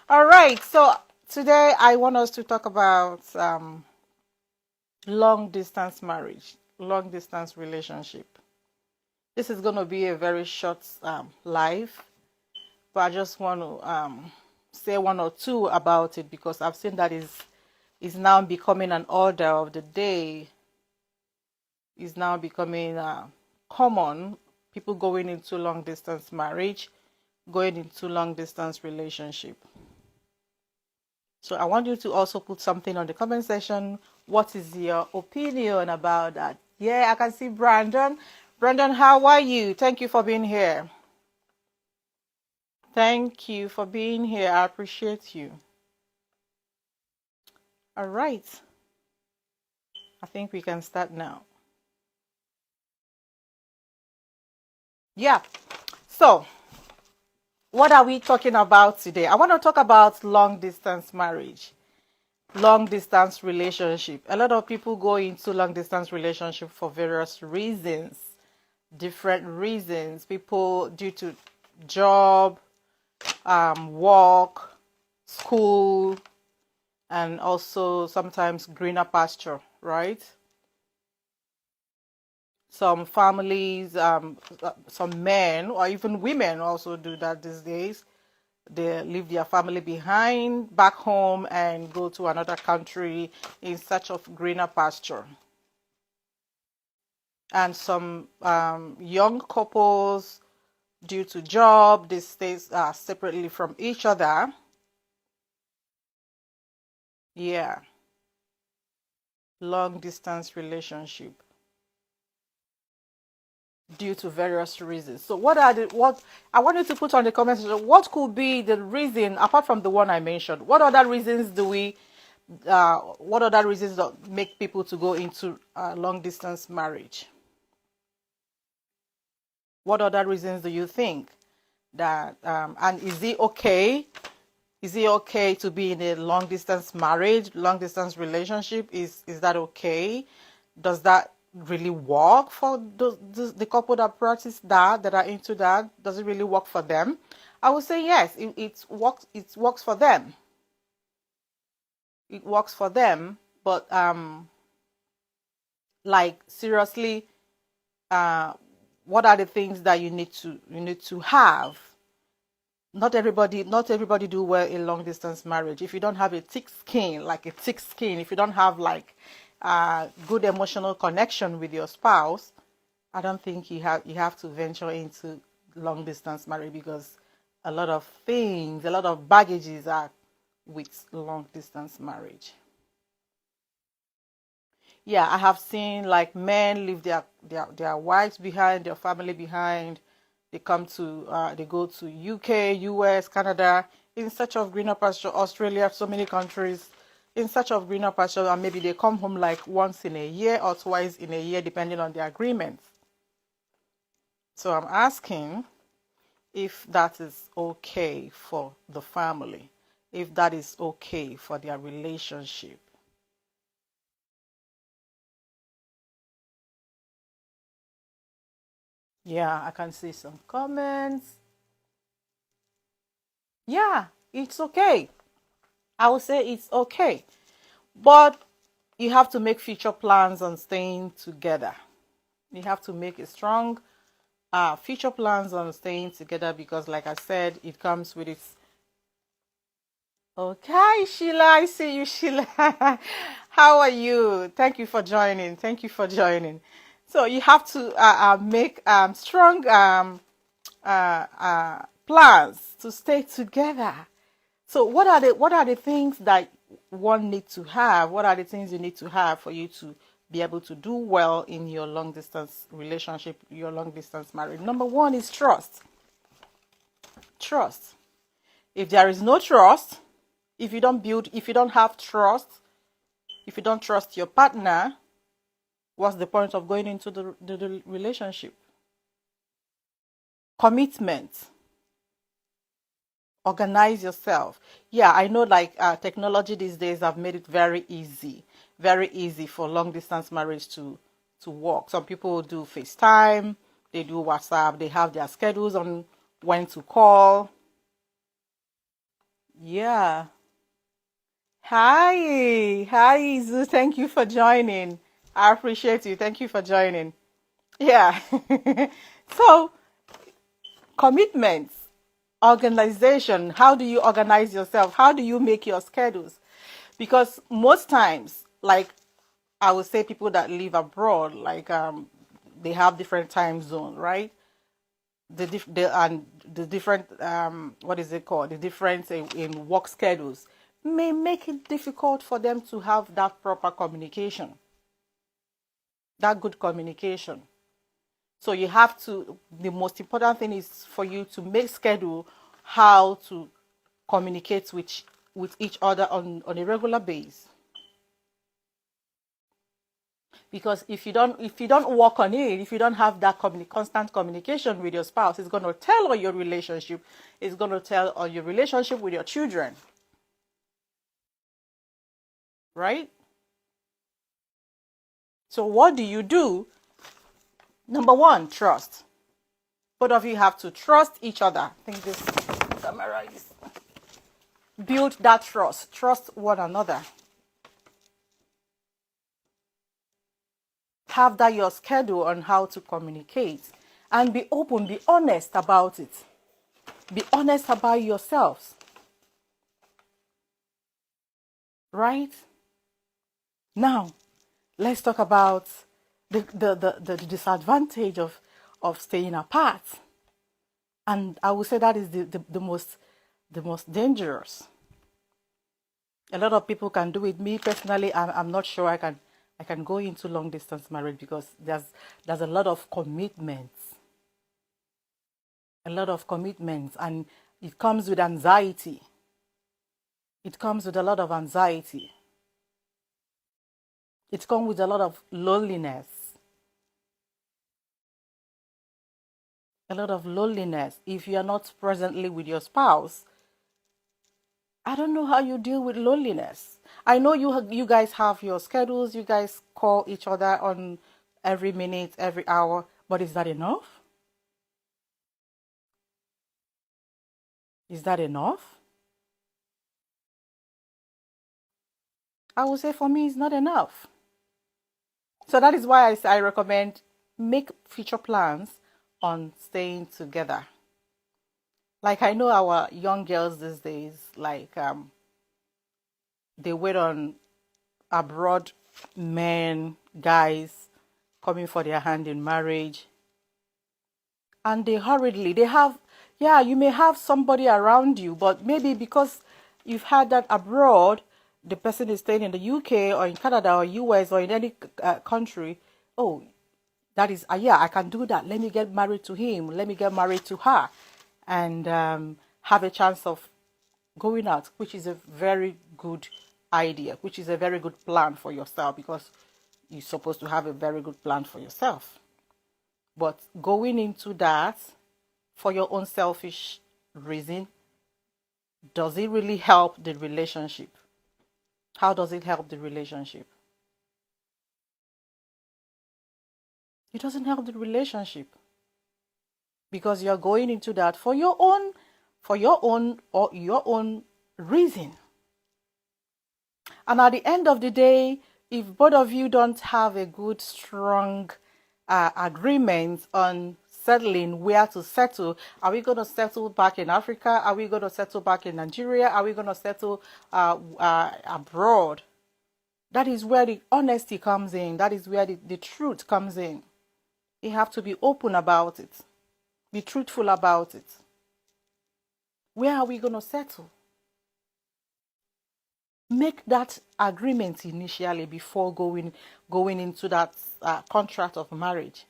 All right. So today I want us to talk about long distance marriage, long distance relationship. This is going to be a very short live, but I just want to say one or two about it because I've seen that is now becoming an order of the day. Is now becoming common. People going into long distance marriage, going into long distance relationship. So I want you to also put something on the comment section. What is your opinion about that? Yeah, I can see Brandon. Brandon, how are you? Thank you for being here. Thank you for being here. I appreciate you. All right. I think we can start now. Yeah. So, what are we talking about today? I want to talk about long distance marriage, long distance relationship. A lot of people go into long distance relationship for various reasons, different reasons. People due to job, work, school, and also sometimes greener pasture, right? Some families, some men or even women also do that these days. They leave their family behind back home and go to another country in search of greener pasture. And some young couples, due to job, they stay separately from each other. Yeah, long distance relationship due to various reasons. So what I wanted to put on the comment section, what could be the reason apart from the one I mentioned? What other reasons do we what other reasons that make people to go into long distance marriage? What other reasons do you think that and is it okay? Is it okay to be in a long distance marriage, long distance relationship? Is that okay? Does that really work for the couple that practice that are into that? Does it really work for them? I would say yes, it works. It works for them. It works for them, but like seriously, uh, what are the things that you need to have? Not everybody do well in long distance marriage. If you don't have a thick skin, if you don't have like good emotional connection with your spouse, I don't think you have to venture into long distance marriage because a lot of baggages are with long distance marriage. Yeah, I have seen like men leave their wives behind, their family behind. They go to UK, US, Canada in search of greener pasture, Australia, so many countries in search of greener pasture, and maybe they come home like once in a year or twice in a year, depending on the agreements. So I'm asking if that is okay for the family, if that is okay for their relationship. Yeah, I can see some comments. Yeah, it's okay. I would say it's okay. But you have to make future plans on staying together. You have to make a strong future plans on staying together because, like I said, it comes with its. Okay, Sheila, I see you, Sheila. How are you? Thank you for joining. Thank you for joining. So you have to make strong plans to stay together. So what are the things that one needs to have? What are the things you need to have for you to be able to do well in your long distance relationship, your long distance marriage? Number one is trust. Trust. If there is no trust, if you don't have trust, if you don't trust your partner, what's the point of going into the relationship? Commitment. Organize yourself. Yeah, I know like technology these days have made it very easy for long distance marriage to work. Some people do FaceTime, they do WhatsApp, they have their schedules on when to call. Yeah. Hi. Hi, Izu. Thank you for joining. I appreciate you. Thank you for joining. Yeah. So, commitments, organization. How do you organize yourself? How do you make your schedules? Because most times, like I would say, people that live abroad, like they have different time zone, right? The different what is it called? The difference in work schedules may make it difficult for them to have that proper communication, that good communication. So you have to, the most important thing is for you to make schedule how to communicate with each other on a regular basis. Because if you don't work on it, if you don't have that constant communication with your spouse, it's going to tell on your relationship. It's going to tell on your relationship with your children, right? So what do you do? Number one, trust. Both of you have to trust each other. I think this camera is build that trust. Trust one another. Have that your schedule on how to communicate, and be open, be honest about it. Be honest about yourselves, right? Now, let's talk about the disadvantage of staying apart. And I would say that is the most dangerous. A lot of people can do it. Me personally, I'm not sure I can go into long distance marriage because there's a lot of commitments. A lot of commitments, and it comes with anxiety. It comes with a lot of anxiety. It comes with a lot of loneliness. A lot of loneliness if you are not presently with your spouse. I don't know how you deal with loneliness. I know you guys have your schedules. You guys call each other on every minute, every hour, but is that enough? Is that enough? I would say for me, it's not enough. So that is why I recommend make future plans on staying together. Like I know our young girls these days, like they wait on abroad men, guys coming for their hand in marriage, and they hurriedly they have, yeah, you may have somebody around you, but maybe because you've had that abroad, the person is staying in the UK or in Canada or US or in any country. Oh, that is yeah, I can do that. Let me get married to him, let me get married to her, and have a chance of going out, which is a very good idea, which is a very good plan for yourself, because you're supposed to have a very good plan for yourself. But going into that for your own selfish reason, does it really help the relationship? How does it help the relationship? It doesn't help the relationship, because you're going into that for your own reason. And at the end of the day, if both of you don't have a good, strong agreement on settling where to settle, are we going to settle back in Africa? Are we going to settle back in Nigeria? Are we going to settle abroad? That is where the honesty comes in. That is where the truth comes in. You have to be open about it. Be truthful about it. Where are we going to settle? Make that agreement initially before going into that contract of marriage.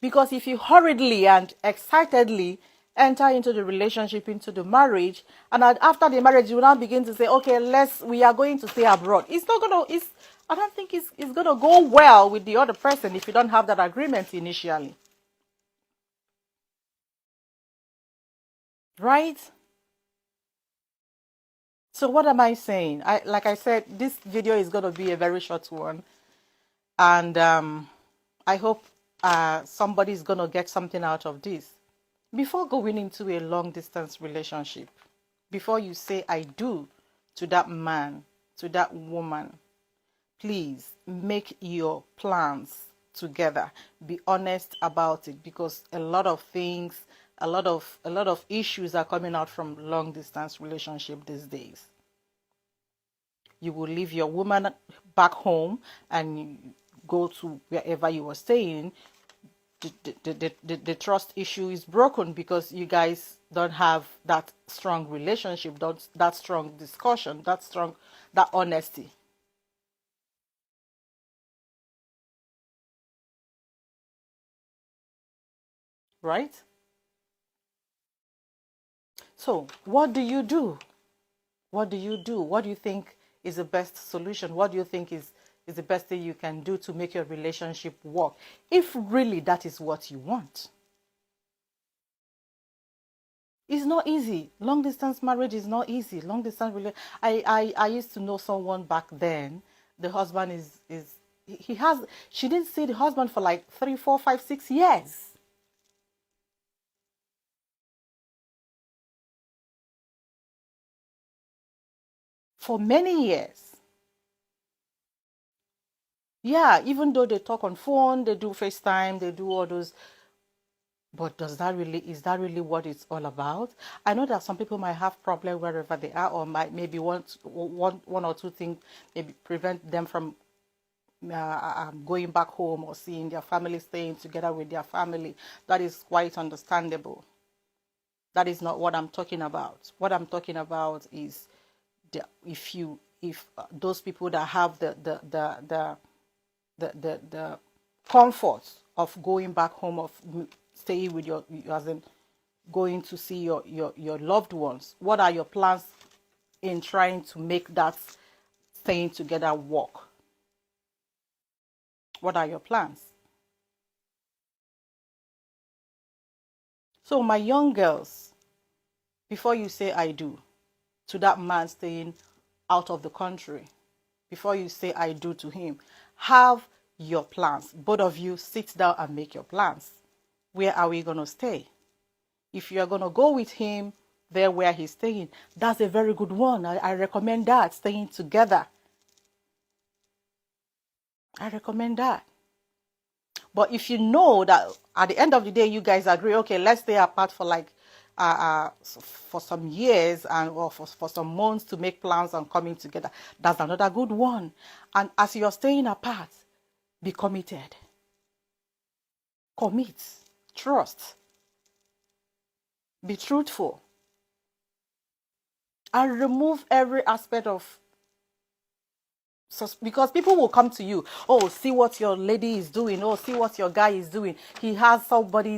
Because if you hurriedly and excitedly enter into the relationship, into the marriage, and after the marriage you now begin to say, okay, we are going to stay abroad, it's not gonna it's I don't think it's gonna go well with the other person if you don't have that agreement initially, right? So what am I saying? Like I said, this video is going to be a very short one, and I hope somebody's going to get something out of this before going into a long distance relationship. Before you say I do to that man, to that woman, please make your plans together. Be honest about it, because a lot of things, a lot of issues are coming out from long distance relationship these days. You will leave your woman back home and go to wherever you were staying. The trust issue is broken because you guys don't have that strong relationship, that strong discussion, that honesty. Right? So what do you do? What do you do? What do you think is the best solution? What do you think is the best thing you can do to make your relationship work, if really that is what you want? It's not easy. Long distance marriage is not easy. Long distance I used to know someone back then. The husband is he has she didn't see the husband for like 3, 4, 5, 6 years. For many years. Yeah, even though they talk on phone, they do FaceTime, they do all those. But is that really what it's all about? I know that some people might have problem wherever they are, or might maybe one or two things maybe prevent them from going back home or seeing their family, staying together with their family. That is quite understandable. That is not what I'm talking about. What I'm talking about is if those people that have the comfort of going back home, of staying with your, as in going to see your loved ones, what are your plans in trying to make that staying together work? What are your plans? So my young girls, before you say I do to that man staying out of the country, before you say I do to him, have your plans. Both of you sit down and make your plans. Where are we going to stay? If you are going to go with him there where he's staying, that's a very good one. I recommend that, staying together. I recommend that. But if you know that at the end of the day, you guys agree, okay, let's stay apart for like for some years or for some months to make plans on coming together, that's another good one. And as you're staying apart, be committed. Commit. Trust. Be truthful. And remove every aspect of, because people will come to you, oh, see what your lady is doing, oh, see what your guy is doing, he has somebody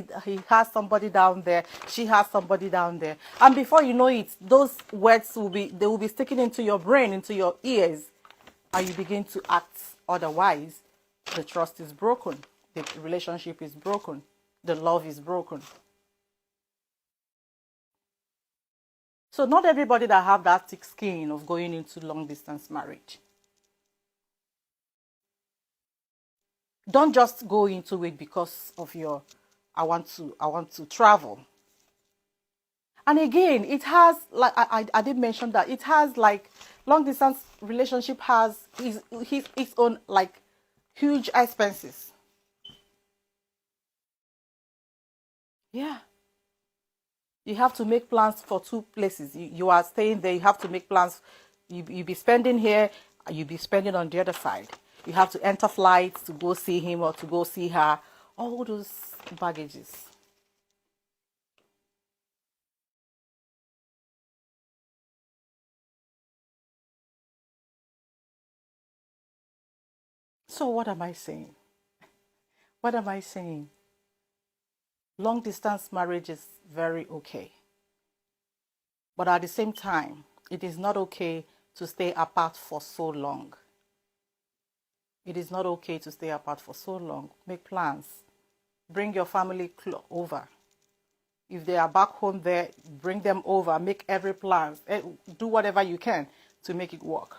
down there, she has somebody down there, and before you know it, those words will be sticking into your brain, into your ears, and you begin to act otherwise. The trust is broken, the relationship is broken, the love is broken. So not everybody that have that thick skin of going into long distance marriage. Don't just go into it because of your I want to travel. And again, it has, like I did mention that it has, like, long distance relationship has its own, like, huge expenses. Yeah. You have to make plans for two places. You are staying there, you have to make plans. You be spending here, you be spending on the other side. You have to enter flights to go see him or to go see her. All those baggages. So what am I saying? What am I saying? Long distance marriage is very okay. But at the same time, it is not okay to stay apart for so long. It is not okay to stay apart for so long. Make plans. Bring your family over. If they are back home there, bring them over. Make every plan. Do whatever you can to make it work.